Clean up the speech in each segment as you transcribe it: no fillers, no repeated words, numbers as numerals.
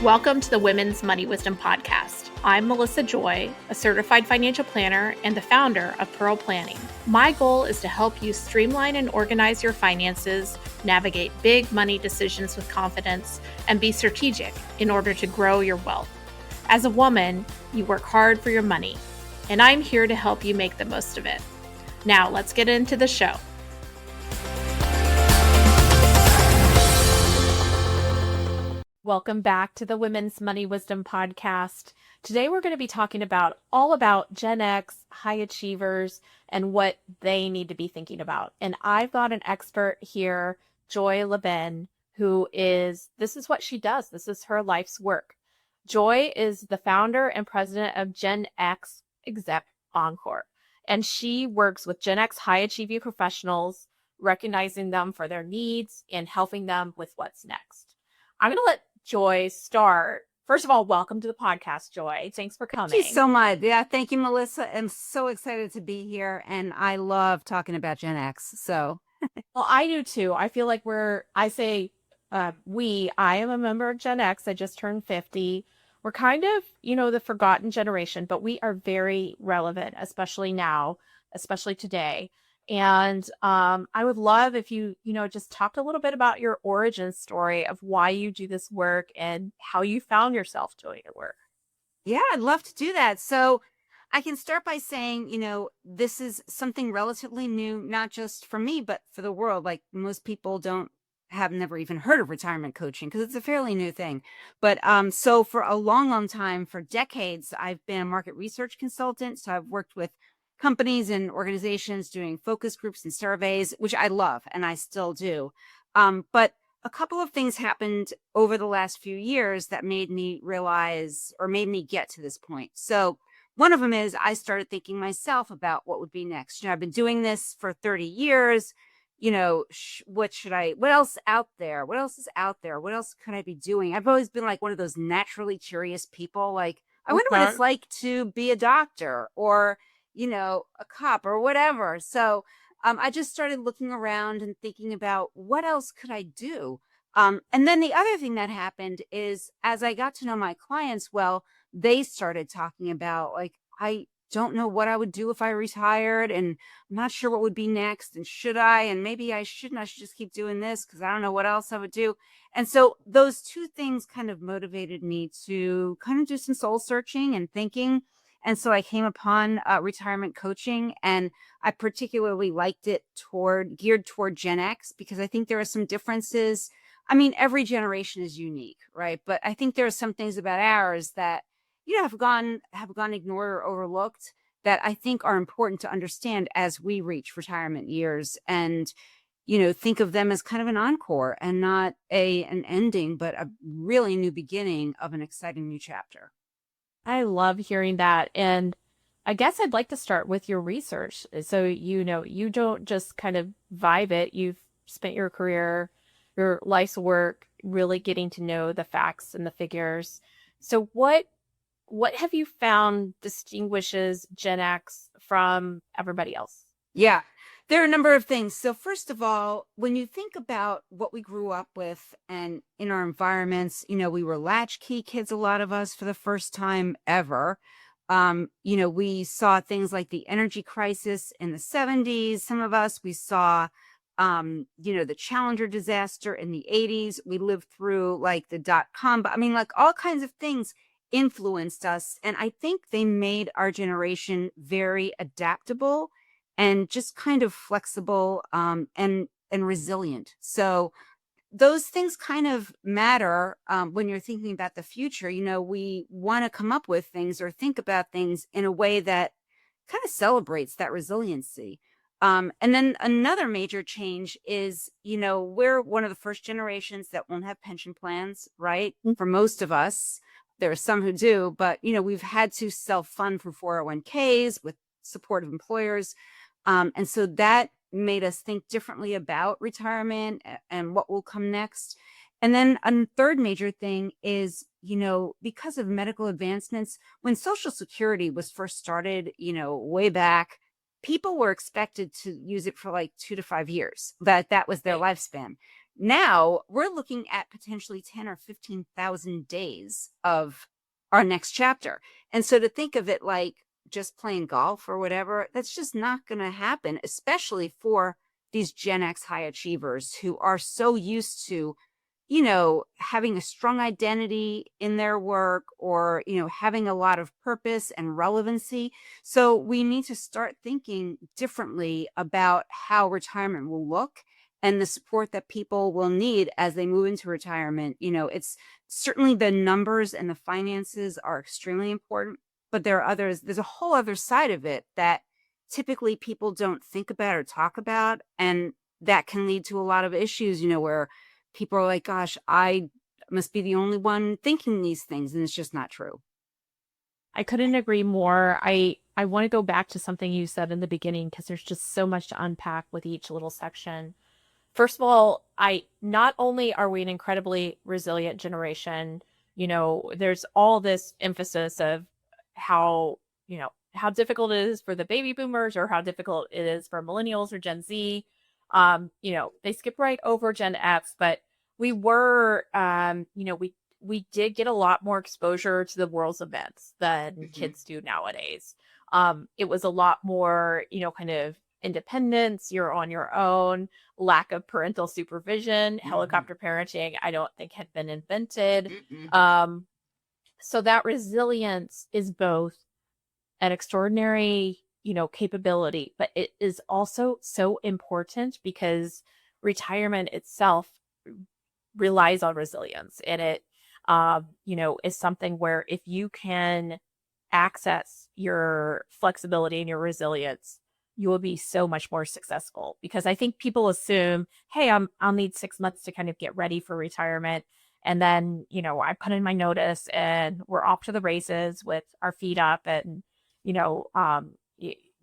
Welcome to the Women's Money Wisdom Podcast. I'm Melissa Joy, a certified financial planner and the founder of Pearl Planning. My goal is to help you streamline and organize your finances, navigate big money decisions with confidence, and be strategic in order to grow your wealth. As a woman, you work hard for your money, and I'm here to help you make the most of it. Now, let's get into the show. Welcome back to the Women's Money Wisdom Podcast. Today we're going to be talking all about Gen X, high achievers, and what they need to be thinking about. And I've got an expert here, Joy Levin, this is what she does. This is her life's work. Joy is the founder and president of GenX Encore, and she works with Gen X high achieving professionals, recognizing them for their needs and helping them with what's next. I'm going to let Joy start. First of all, welcome to the podcast, Joy. Thanks for coming. Thank you so much. Yeah, thank you, Melissa. I'm so excited to be here, and I love talking about Gen X. So, well, I do too. I feel like I am a member of Gen X. I just turned 50. We're kind of, the forgotten generation, but we are very relevant, especially now, especially today. And I would love if you, just talked a little bit about your origin story of why you do this work and how you found yourself doing your work. Yeah, I'd love to do that. So I can start by saying, this is something relatively new, not just for me, but for the world. Like most people have never even heard of retirement coaching because it's a fairly new thing. But so for a long, long time, for decades, I've been a market research consultant. So I've worked with companies and organizations doing focus groups and surveys, which I love and I still do. But a couple of things happened over the last few years that made me realize or made me get to this point. So one of them is I started thinking myself about what would be next. I've been doing this for 30 years. What else out there? What else is out there? What else could I be doing? I've always been like one of those naturally curious people. Like, I wonder what it's like to be a doctor or a cop or whatever. So I just started looking around and thinking about what else could I do? And then the other thing that happened is as I got to know my clients, well, they started talking about like, I don't know what I would do if I retired and I'm not sure what would be next. And should I? And maybe I shouldn't. I should just keep doing this because I don't know what else I would do. And so those two things kind of motivated me to kind of do some soul searching and thinking. And so I came upon retirement coaching, and I particularly liked it geared toward Gen X because I think there are some differences. I mean, every generation is unique, right? But I think there are some things about ours that have gone ignored or overlooked that I think are important to understand as we reach retirement years, and think of them as kind of an encore and not an ending, but a really new beginning of an exciting new chapter. I love hearing that. And I guess I'd like to start with your research. So, you don't just kind of vibe it. You've spent your career, your life's work, really getting to know the facts and the figures. So what have you found distinguishes Gen X from everybody else? Yeah, there are a number of things. So first of all, when you think about what we grew up with and in our environments, we were latchkey kids, a lot of us, for the first time ever. We saw things like the energy crisis in the 70s. Some of us, we saw, the Challenger disaster in the 80s. We lived through like the .com, but I mean, like all kinds of things influenced us. And I think they made our generation very adaptable and just kind of flexible and resilient. So those things kind of matter when you're thinking about the future. We want to come up with things or think about things in a way that kind of celebrates that resiliency. And then another major change is, we're one of the first generations that won't have pension plans, right? Mm-hmm. For most of us, there are some who do, but, we've had to self-fund for 401ks with support of employers. And so that made us think differently about retirement and what will come next. And then a third major thing is, because of medical advancements, when Social Security was first started, way back, people were expected to use it for like 2 to 5 years. That was their lifespan. Now we're looking at potentially 10 or 15,000 days of our next chapter. And so to think of it like just playing golf or whatever, that's just not going to happen, especially for these Gen X high achievers who are so used to, having a strong identity in their work, or, having a lot of purpose and relevancy. So we need to start thinking differently about how retirement will look and the support that people will need as they move into retirement. It's certainly the numbers and the finances are extremely important, but there's a whole other side of it that typically people don't think about or talk about. And that can lead to a lot of issues, where people are like, gosh, I must be the only one thinking these things. And it's just not true. I couldn't agree more. I want to go back to something you said in the beginning because there's just so much to unpack with each little section. First of all, I not only are we an incredibly resilient generation, there's all this emphasis of how, how difficult it is for the baby boomers or how difficult it is for millennials or Gen Z. They skip right over Gen X, but we were, we did get a lot more exposure to the world's events than kids do nowadays. It was a lot more, kind of independence, you're on your own, lack of parental supervision, helicopter parenting, I don't think had been invented. So that resilience is both an extraordinary, capability, but it is also so important because retirement itself relies on resilience. And it, is something where if you can access your flexibility and your resilience, you will be so much more successful. Because I think people assume, hey, I'll need 6 months to kind of get ready for retirement. And then, I put in my notice and we're off to the races with our feet up. And,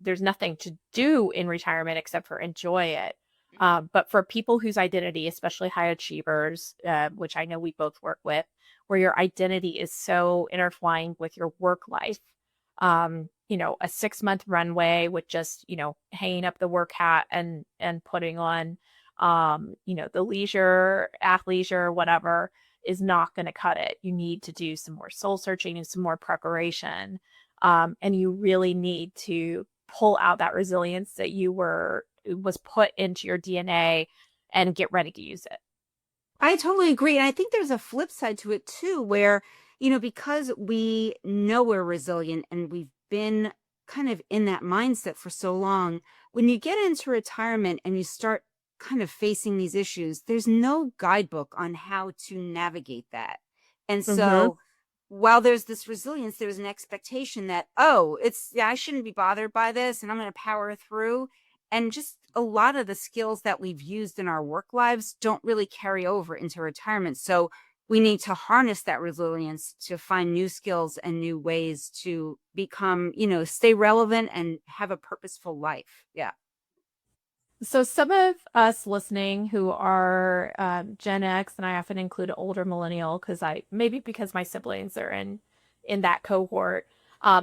there's nothing to do in retirement except for enjoy it. But for people whose identity, especially high achievers, which I know we both work with, where your identity is so intertwined with your work life, a 6-month runway with just, hanging up the work hat and putting on, the leisure, athleisure, whatever is not going to cut it. You need to do some more soul searching and some more preparation. And you really need to pull out that resilience that was put into your DNA and get ready to use it. I totally agree. And I think there's a flip side to it too, where, because we know we're resilient and we've been kind of in that mindset for so long, when you get into retirement and you start kind of facing these issues, there's no guidebook on how to navigate that. And so while there's this resilience, there's an expectation that, I shouldn't be bothered by this and I'm going to power through. And just a lot of the skills that we've used in our work lives don't really carry over into retirement. So we need to harness that resilience to find new skills and new ways to become, stay relevant and have a purposeful life. Yeah. So some of us listening who are Gen X, and I often include older millennial because because my siblings are in that cohort.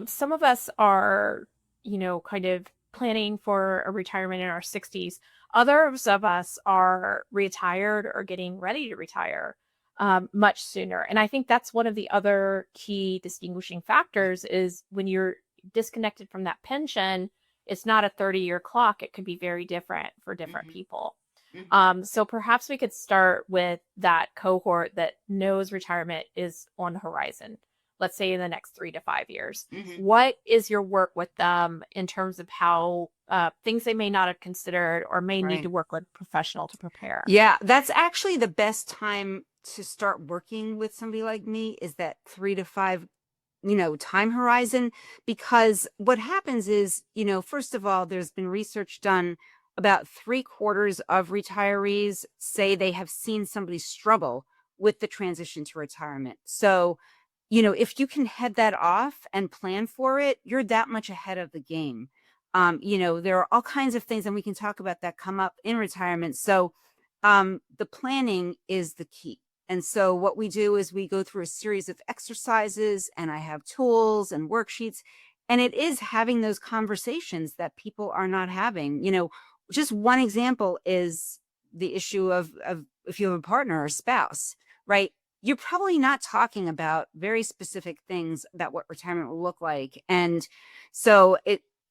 Some of us are, kind of planning for a retirement in our 60s. Others of us are retired or getting ready to retire much sooner. And I think that's one of the other key distinguishing factors is when you're disconnected from that pension, it's not a 30-year clock. It could be very different for different people. So perhaps we could start with that cohort that knows retirement is on the horizon. Let's say in the next 3 to 5 years. What is your work with them in terms of how things they may not have considered or may need to work with a professional to prepare? Yeah, that's actually the best time to start working with somebody like me is that 3 to 5 time horizon, because what happens is, first of all, there's been research done about 3/4 of retirees say they have seen somebody struggle with the transition to retirement. So, if you can head that off and plan for it, you're that much ahead of the game. There are all kinds of things, and we can talk about that come up in retirement. So, the planning is the key. And so what we do is we go through a series of exercises, and I have tools and worksheets, and it is having those conversations that people are not having. Just one example is the issue of if you have a partner or spouse, right? You're probably not talking about very specific things about what retirement will look like. And so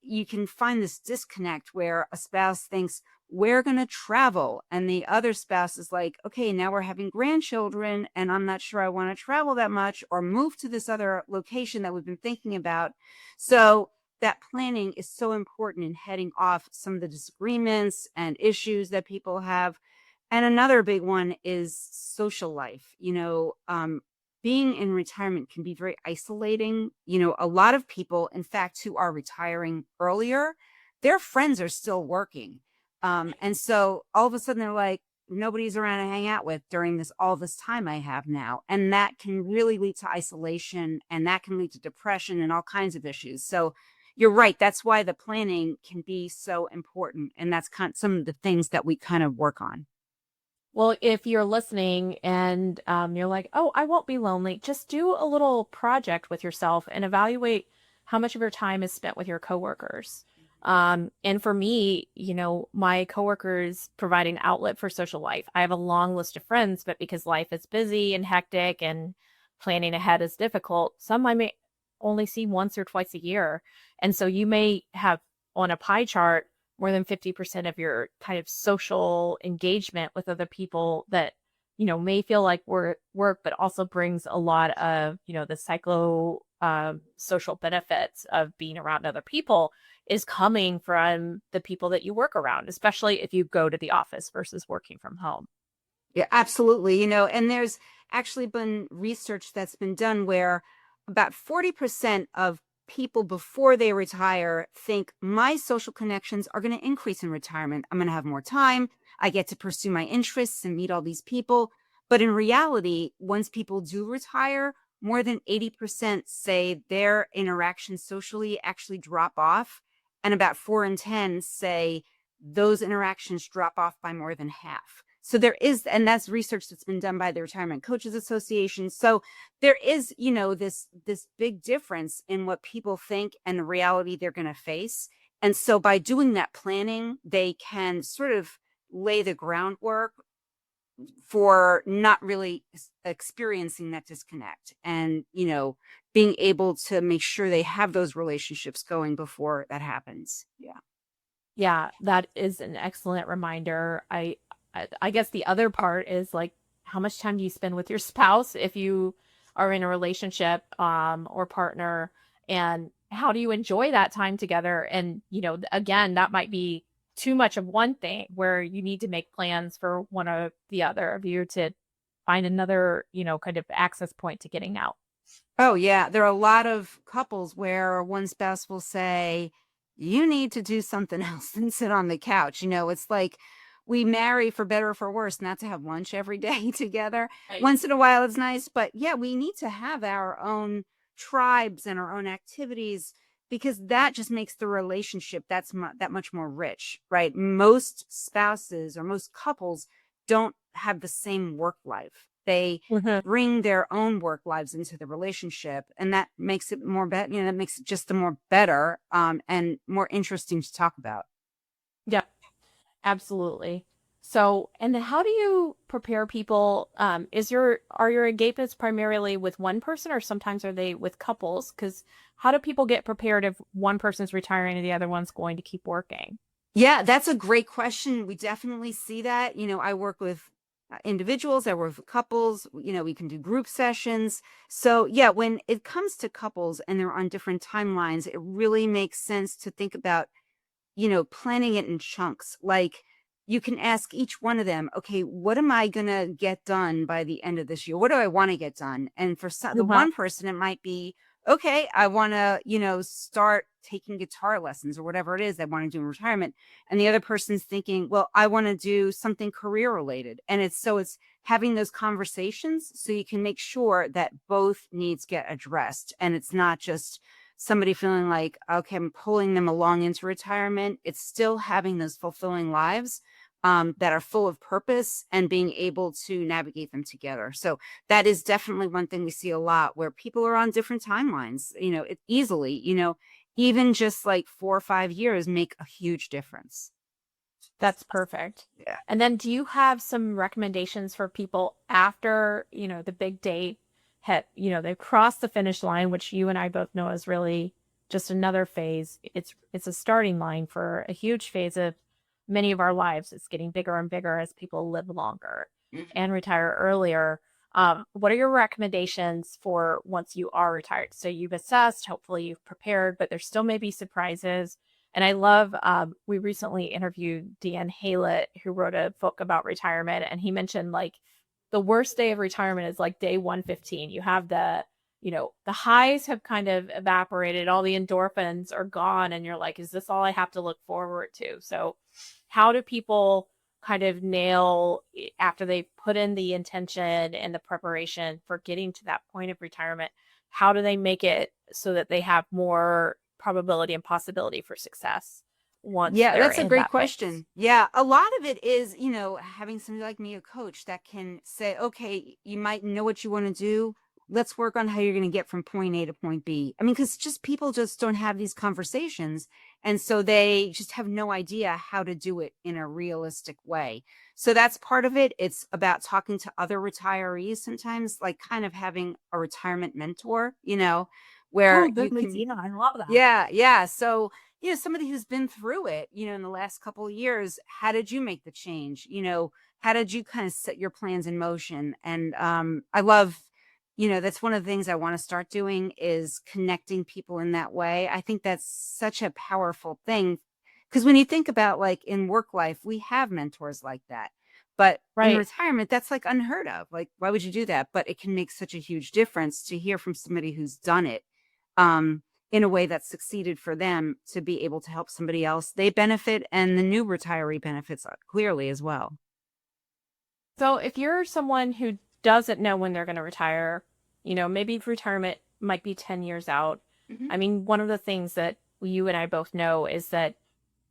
you can find this disconnect where a spouse thinks we're going to travel and the other spouse is like, okay, now we're having grandchildren and I'm not sure I want to travel that much or move to this other location that we've been thinking about. So that planning is so important in heading off some of the disagreements and issues that people have. And another big one is social life. Being in retirement can be very isolating. A lot of people, in fact, who are retiring earlier, their friends are still working. And so all of a sudden they're like, nobody's around to hang out with during all this time I have now. And that can really lead to isolation and that can lead to depression and all kinds of issues. So you're right. That's why the planning can be so important. And that's some of the things that we kind of work on. Well, if you're listening and you're like, oh, I won't be lonely, just do a little project with yourself and evaluate how much of your time is spent with your coworkers. And for me, my coworkers provide an outlet for social life. I have a long list of friends, but because life is busy and hectic and planning ahead is difficult, some I may only see once or twice a year. And so you may have on a pie chart more than 50% of your kind of social engagement with other people that, may feel like work, but also brings a lot of, the social benefits of being around other people is coming from the people that you work around, especially if you go to the office versus working from home. Yeah, absolutely. And there's actually been research that's been done where about 40% of people before they retire think my social connections are going to increase in retirement. I'm going to have more time. I get to pursue my interests and meet all these people. But in reality, once people do retire, more than 80% say their interactions socially actually drop off. And about 4 in 10 say those interactions drop off by more than half. So there is, and that's research that's been done by the Retirement Coaches Association. So there is, this big difference in what people think and the reality they're going to face. And so by doing that planning, they can sort of lay the groundwork for not really experiencing that disconnect and, being able to make sure they have those relationships going before that happens. Yeah. Yeah, that is an excellent reminder. I guess the other part is like, how much time do you spend with your spouse if you are in a relationship or partner, and how do you enjoy that time together? And, again, that might be too much of one thing where you need to make plans for one or the other of you to find another, kind of access point to getting out. Oh, yeah. There are a lot of couples where one spouse will say, you need to do something else than sit on the couch. It's like we marry for better or for worse, not to have lunch every day together. Right. Once in a while, it's nice. But yeah, we need to have our own tribes and our own activities because that just makes the relationship that much more rich, right? Most spouses or most couples don't have the same work life. They bring their own work lives into the relationship, and that makes it more better. That makes it just the more better and more interesting to talk about. Yeah, absolutely. So, and then how do you prepare people? Are your engagements primarily with one person, or sometimes are they with couples? Because how do people get prepared if one person's retiring and the other one's going to keep working? Yeah, that's a great question. We definitely see that. I work with individuals, I work with couples, we can do group sessions. So yeah, when it comes to couples and they're on different timelines, it really makes sense to think about, planning it in chunks. Like you can ask each one of them, okay, what am I going to get done by the end of this year? What do I want to get done? And for the one person, it might be, okay, I want to, start taking guitar lessons or whatever it is they want to do in retirement. And the other person's thinking, well, I want to do something career related. And it's having those conversations so you can make sure that both needs get addressed. And it's not just somebody feeling like, okay, I'm pulling them along into retirement. It's still having those fulfilling lives that are full of purpose and being able to navigate them together. So that is definitely one thing we see a lot where people are on different timelines, easily, even just like 4 or 5 years make a huge difference. That's perfect. Yeah. And then do you have some recommendations for people after, the big date they've crossed the finish line, which you and I both know is really just another phase. It's a starting line for a huge phase of many of our lives. It's getting bigger and bigger as people live longer and retire earlier. What are your recommendations for once you are retired? So you've assessed, hopefully you've prepared, but there still may be surprises. And I love, we recently interviewed Dan Haylett, who wrote a book about retirement. And he mentioned like the worst day of retirement is like day 115. You have the highs have kind of evaporated, all the endorphins are gone. And you're like, is this all I have to look forward to? So, how do people kind of nail after they put in the intention and the preparation for getting to that point of retirement? How do they make it so that they have more probability and possibility for success once Yeah, they're that's a in great that phase? question. Yeah, a lot of it is, having somebody like me, a coach that can say, okay, you might know what you want to do. Let's work on how you're going to get from point A to point B. I mean, because just people just don't have these conversations. And so they just have no idea how to do it in a realistic way. So that's part of it. It's about talking to other retirees sometimes, like kind of having a retirement mentor, where Oh, you good can, idea. I love that. yeah, yeah. So, somebody who's been through it, in the last couple of years, how did you make the change? How did you kind of set your plans in motion? And I love, that's one of the things I want to start doing is connecting people in that way. I think that's such a powerful thing because when you think about like in work life, we have mentors like that. But in Right. retirement, that's like unheard of. Like, why would you do that? But it can make such a huge difference to hear from somebody who's done it. Um, in a way that succeeded for them to be able to help somebody else. They benefit and the new retiree benefits clearly as well. So if you're someone who doesn't know when they're going to retire, maybe retirement might be 10 years out. Mhm. I mean, one of the things that you and I both know is that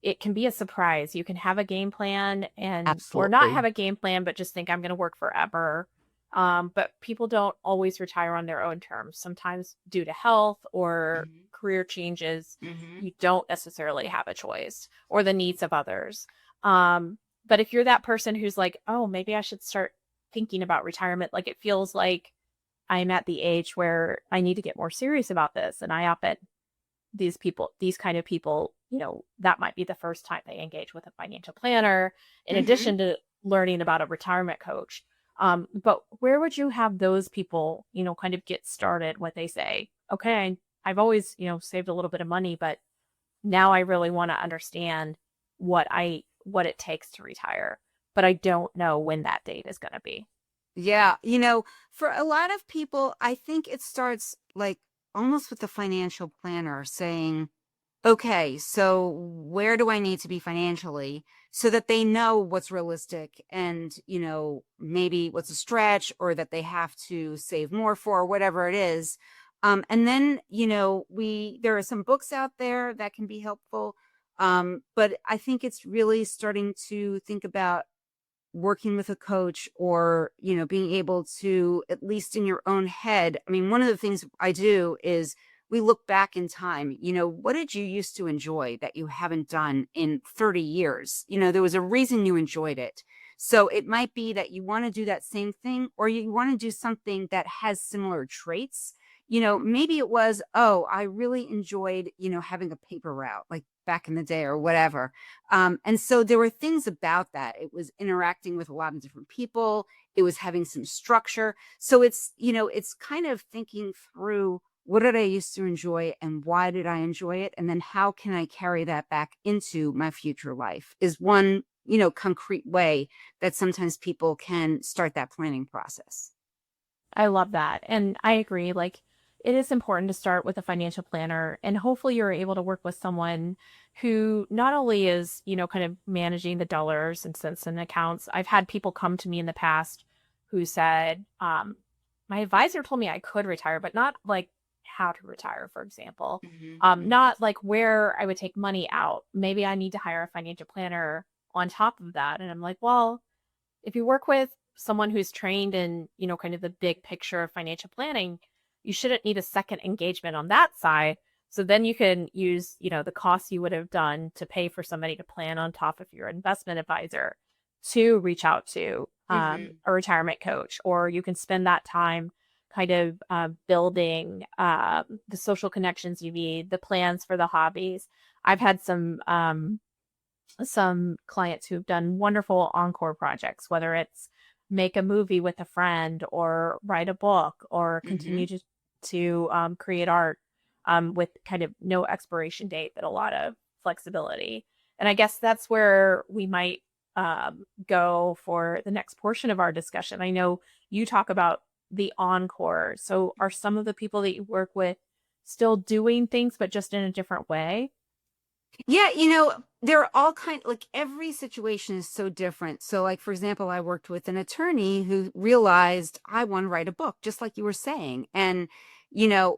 it can be a surprise. You can have a game plan or not have Absolutely. a game plan, but just think I'm going to work forever. But people don't always retire on their own terms. Sometimes due to health or Mhm. career changes, Mhm. you don't necessarily have a choice or the needs of others. But if you're that person who's like, oh, maybe I should start thinking about retirement, like it feels like I'm at the age where I need to get more serious about this. And I up at these kind of people, that might be the first time they engage with a financial planner, in Mhm. addition to learning about a retirement coach. But where would you have those people, kind of get started when they say, okay, I've always, saved a little bit of money, but now I really want to understand what it takes to retire, but I don't know when that date is going to be. Yeah, for a lot of people, I think it starts like almost with the financial planner saying, okay, so where do I need to be financially so that they know what's realistic and, maybe what's a stretch or that they have to save more for, whatever it is. And then, there are some books out there that can be helpful. But I think it's really starting to think about working with a coach or, being able to, at least in your own head. I mean, one of the things I do is we look back in time, what did you used to enjoy that you haven't done in 30 years? There was a reason you enjoyed it. So it might be that you want to do that same thing or you want to do something that has similar traits. Maybe it was, oh, I really enjoyed, having a paper route like back in the day or whatever. And so there were things about that. It was interacting with a lot of different people. It was having some structure. So it's kind of thinking through what did I used to enjoy and why did I enjoy it? And then how can I carry that back into my future life is one, concrete way that sometimes people can start that planning process. I love that. And I agree. Like, it is important to start with a financial planner, and hopefully you're able to work with someone who not only is, kind of managing the dollars and cents and accounts. I've had people come to me in the past who said, my advisor told me I could retire, but not like how to retire, for example. Hmm. Not like where I would take money out. Maybe I need to hire a financial planner on top of that. And I'm like, well, if you work with someone who's trained in, kind of the big picture of financial planning, you shouldn't need a second engagement on that side. So then you can use, the costs you would have done to pay for somebody to plan on top of your investment advisor to reach out to Hmm. a retirement coach, or you can spend that time kind of building the social connections you need, the plans for the hobbies. I've had some clients who've done wonderful encore projects, whether it's make a movie with a friend or write a book or Hmm. continue to create art with kind of no expiration date, but a lot of flexibility. And I guess that's where we might go for the next portion of our discussion. I know you talk about the encore. So are some of the people that you work with still doing things, but just in a different way? Yeah, they're all like every situation is so different. So, like, for example, I worked with an attorney who realized I want to write a book, just like you were saying. And,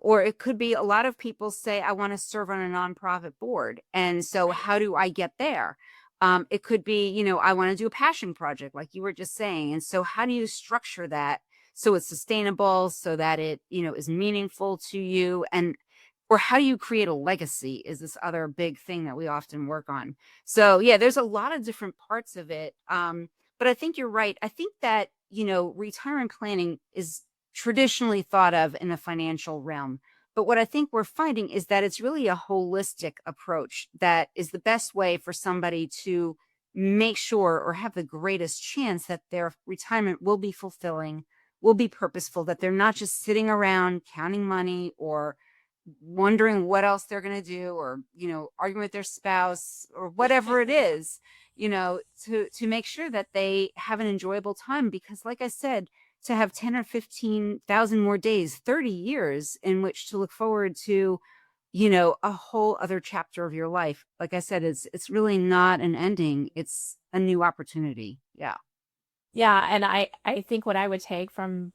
or it could be a lot of people say, I want to serve on a nonprofit board. And so, Right. how do I get there? It could be, I want to do a passion project, like you were just saying. And so, how do you structure that so it's sustainable, so that it, is meaningful to you? And or how do you create a legacy is this other big thing that we often work on. So yeah, there's a lot of different parts of it. But I think you're right. I think that, retirement planning is traditionally thought of in the financial realm. But what I think we're finding is that it's really a holistic approach that is the best way for somebody to make sure or have the greatest chance that their retirement will be fulfilling, will be purposeful, that they're not just sitting around counting money or wondering what else they're going to do, or arguing with their spouse or whatever it is, to make sure that they have an enjoyable time. Because like I said, to have 10 or 15,000 more days, 30 years in which to look forward to, a whole other chapter of your life, like I said, it's really not an ending, it's a new opportunity. Yeah. Yeah, and I think what I would take from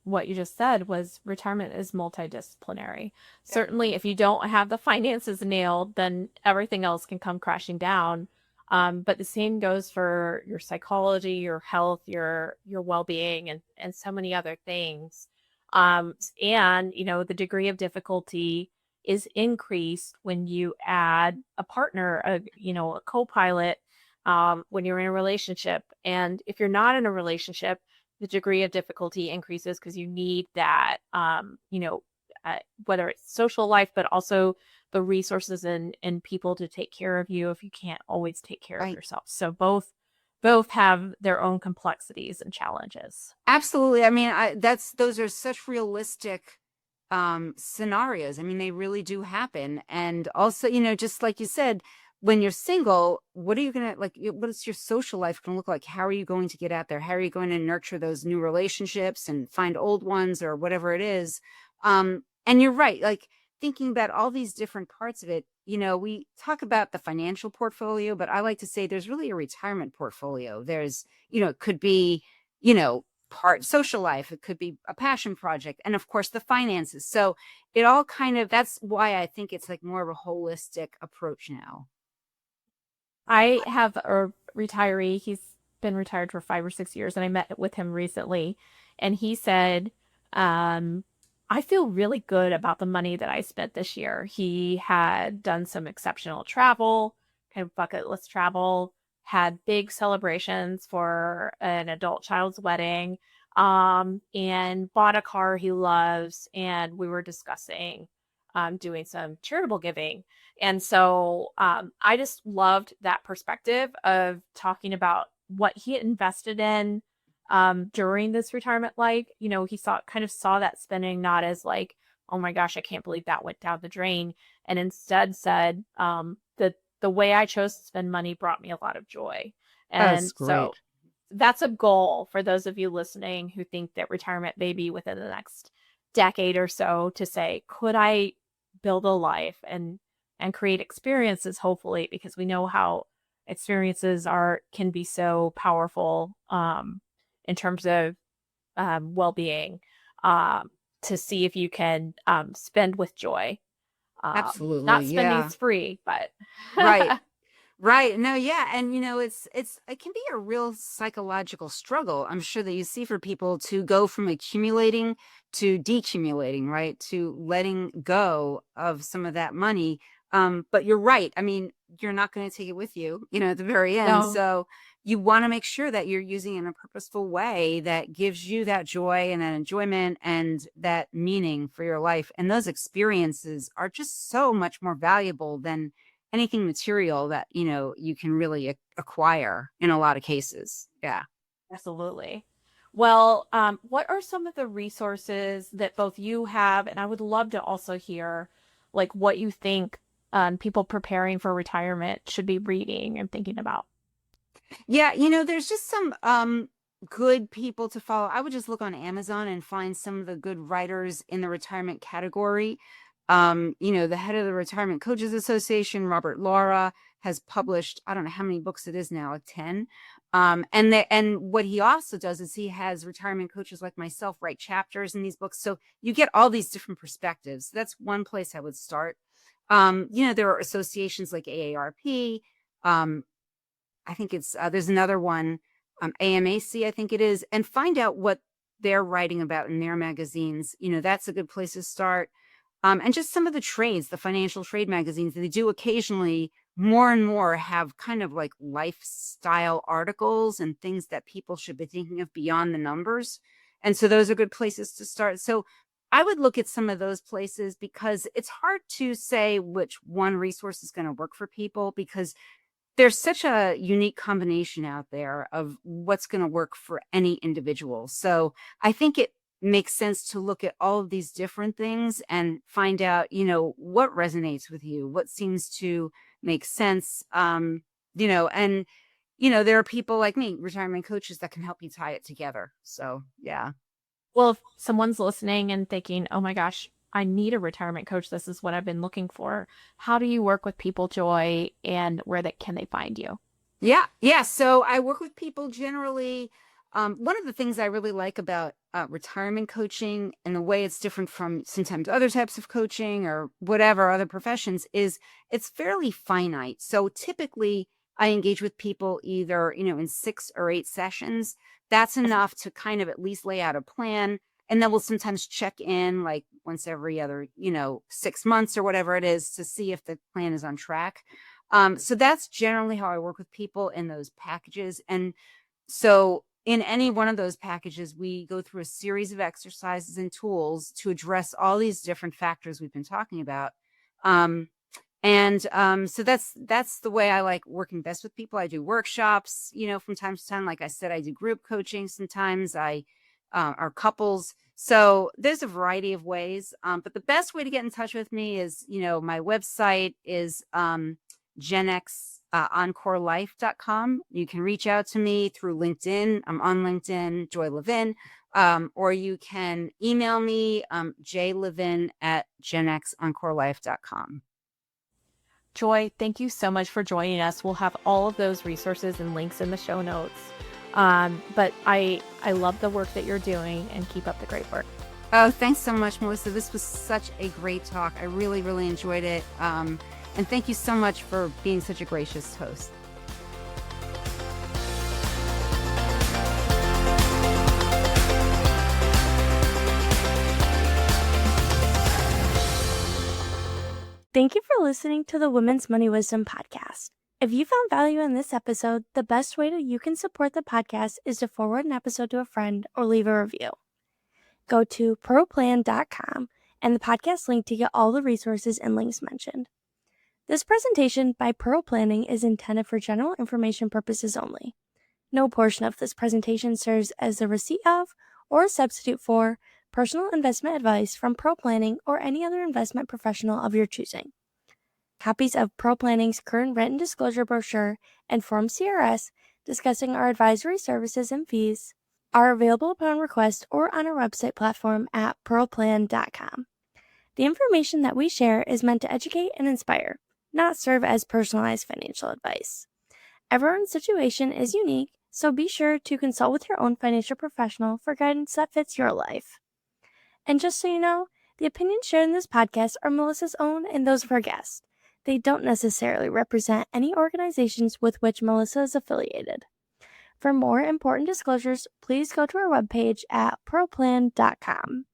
what you just said was retirement is multidisciplinary. Certainly, if you don't have the finances nailed, then everything else can come crashing down. But the same goes for your psychology, your health, your well-being, and so many other things. And the degree of difficulty is increased when you add a partner, a co-pilot when you're in a relationship. And if you're not in a relationship, the degree of difficulty increases because you need that, whether it's social life, but also the resources and people to take care of you if you can't always take care of Right. yourself. So both have their own complexities and challenges. Absolutely. I mean, those are such realistic scenarios. I mean, they really do happen. And also, just like you said, when you're single, what are you going to like what is your social life going to look like? How are you going to get out there? How are you going to nurture those new relationships and find old ones or whatever it is? And you're right. Like, thinking about all these different parts of it, we talk about the financial portfolio, but I like to say there's really a retirement portfolio. There's, it could be, you know, part social life, it could be a passion project, and of course the finances. So it all kind of, that's why I think it's like more of a holistic approach now. I have a retiree. He's been retired for 5 or 6 years, and I met with him recently, and he said, um, I feel really good about the money that I spent this year. He had done some exceptional travel, kind of bucket list travel, had big celebrations for an adult child's wedding, and bought a car he loves. And we were discussing doing some charitable giving. And so I just loved that perspective of talking about what he had invested in during this retirement life. He saw that spending not as like, oh my gosh, I can't believe that went down the drain. And instead said that the way I chose to spend money brought me a lot of joy. That's And so great. that's a goal for those of you listening who think that retirement may be within the next decade or so, to say, could I build a life and create experiences, hopefully, because we know how experiences can be so powerful in terms of well-being, um, to see if you can spend with joy. Absolutely. Not spending Yeah. is free, but Right. Right. No, yeah. And it can be a real psychological struggle, I'm sure, that you see for people to go from accumulating to decumulating, right? To letting go of some of that money. But you're right. I mean, you're not going to take it with you, at the very end. No. So you want to make sure that you're using it in a purposeful way that gives you that joy and that enjoyment and that meaning for your life. And those experiences are just so much more valuable than anything material that you can really acquire in a lot of cases. Yeah. Absolutely. Well, what are some of the resources that both you have, and I would love to also hear like what you think people preparing for retirement should be reading and thinking about? Yeah, there's just some good people to follow. I would just look on Amazon and find some of the good writers in the retirement category. The head of the Retirement Coaches Association, Robert Laura, has published, I don't know how many books it is now, like 10. And what he also does is he has retirement coaches like myself write chapters in these books. So you get all these different perspectives. That's one place I would start. There are associations like AARP. I think it's there's another one, AMAC, I think it is, and find out what they're writing about in their magazines. That's a good place to start. And just some of the trades, the financial trade magazines, they do occasionally more and more have kind of like lifestyle articles and things that people should be thinking of beyond the numbers. And so those are good places to start. So I would look at some of those places because it's hard to say which one resource is going to work for people because there's such a unique combination out there of what's going to work for any individual. So I think it makes sense to look at all of these different things and find out, what resonates with you, what seems to make sense. And there are people like me, retirement coaches, that can help you tie it together. So yeah. Well, if someone's listening and thinking, oh my gosh, I need a retirement coach, this is what I've been looking for. How do you work with people, Joy, and where can they find you? Yeah. Yeah. So I work with people generally. One of the things I really like about retirement coaching and the way it's different from sometimes other types of coaching or whatever other professions is it's fairly finite. So typically I engage with people either, in 6 or 8 sessions. That's enough to kind of at least lay out a plan. And then we'll sometimes check in like once every other, 6 months or whatever it is to see if the plan is on track. So that's generally how I work with people in those packages. And so in any one of those packages, we go through a series of exercises and tools to address all these different factors we've been talking about. So that's the way I like working best with people. I do workshops, from time to time. Like I said, I do group coaching. Sometimes I are couples. So there's a variety of ways. But the best way to get in touch with me is, my website is GenX EncoreLife.com. You can reach out to me through LinkedIn. I'm on LinkedIn, Joy Levin. Or you can email me, jlevin@genxencorelife.com. Joy, thank you so much for joining us. We'll have all of those resources and links in the show notes. But I love the work that you're doing and keep up the great work. Oh, thanks so much, Melissa. This was such a great talk. I really, really enjoyed it. And thank you so much for being such a gracious host. Thank you for listening to the Women's Money Wisdom podcast. If you found value in this episode, the best way that you can support the podcast is to forward an episode to a friend or leave a review. Go to proplan.com and the podcast link to get all the resources and links mentioned. This presentation by Pearl Planning is intended for general information purposes only. No portion of this presentation serves as a receipt of or a substitute for personal investment advice from Pearl Planning or any other investment professional of your choosing. Copies of Pearl Planning's current written disclosure brochure and Form CRS discussing our advisory services and fees are available upon request or on our website platform at pearlplan.com. The information that we share is meant to educate and inspire, not serve as personalized financial advice. Everyone's situation is unique, so be sure to consult with your own financial professional for guidance that fits your life. And just so you know, the opinions shared in this podcast are Melissa's own and those of her guests. they don't necessarily represent any organizations with which Melissa is affiliated. For more important disclosures, please go to our webpage at proplan.com.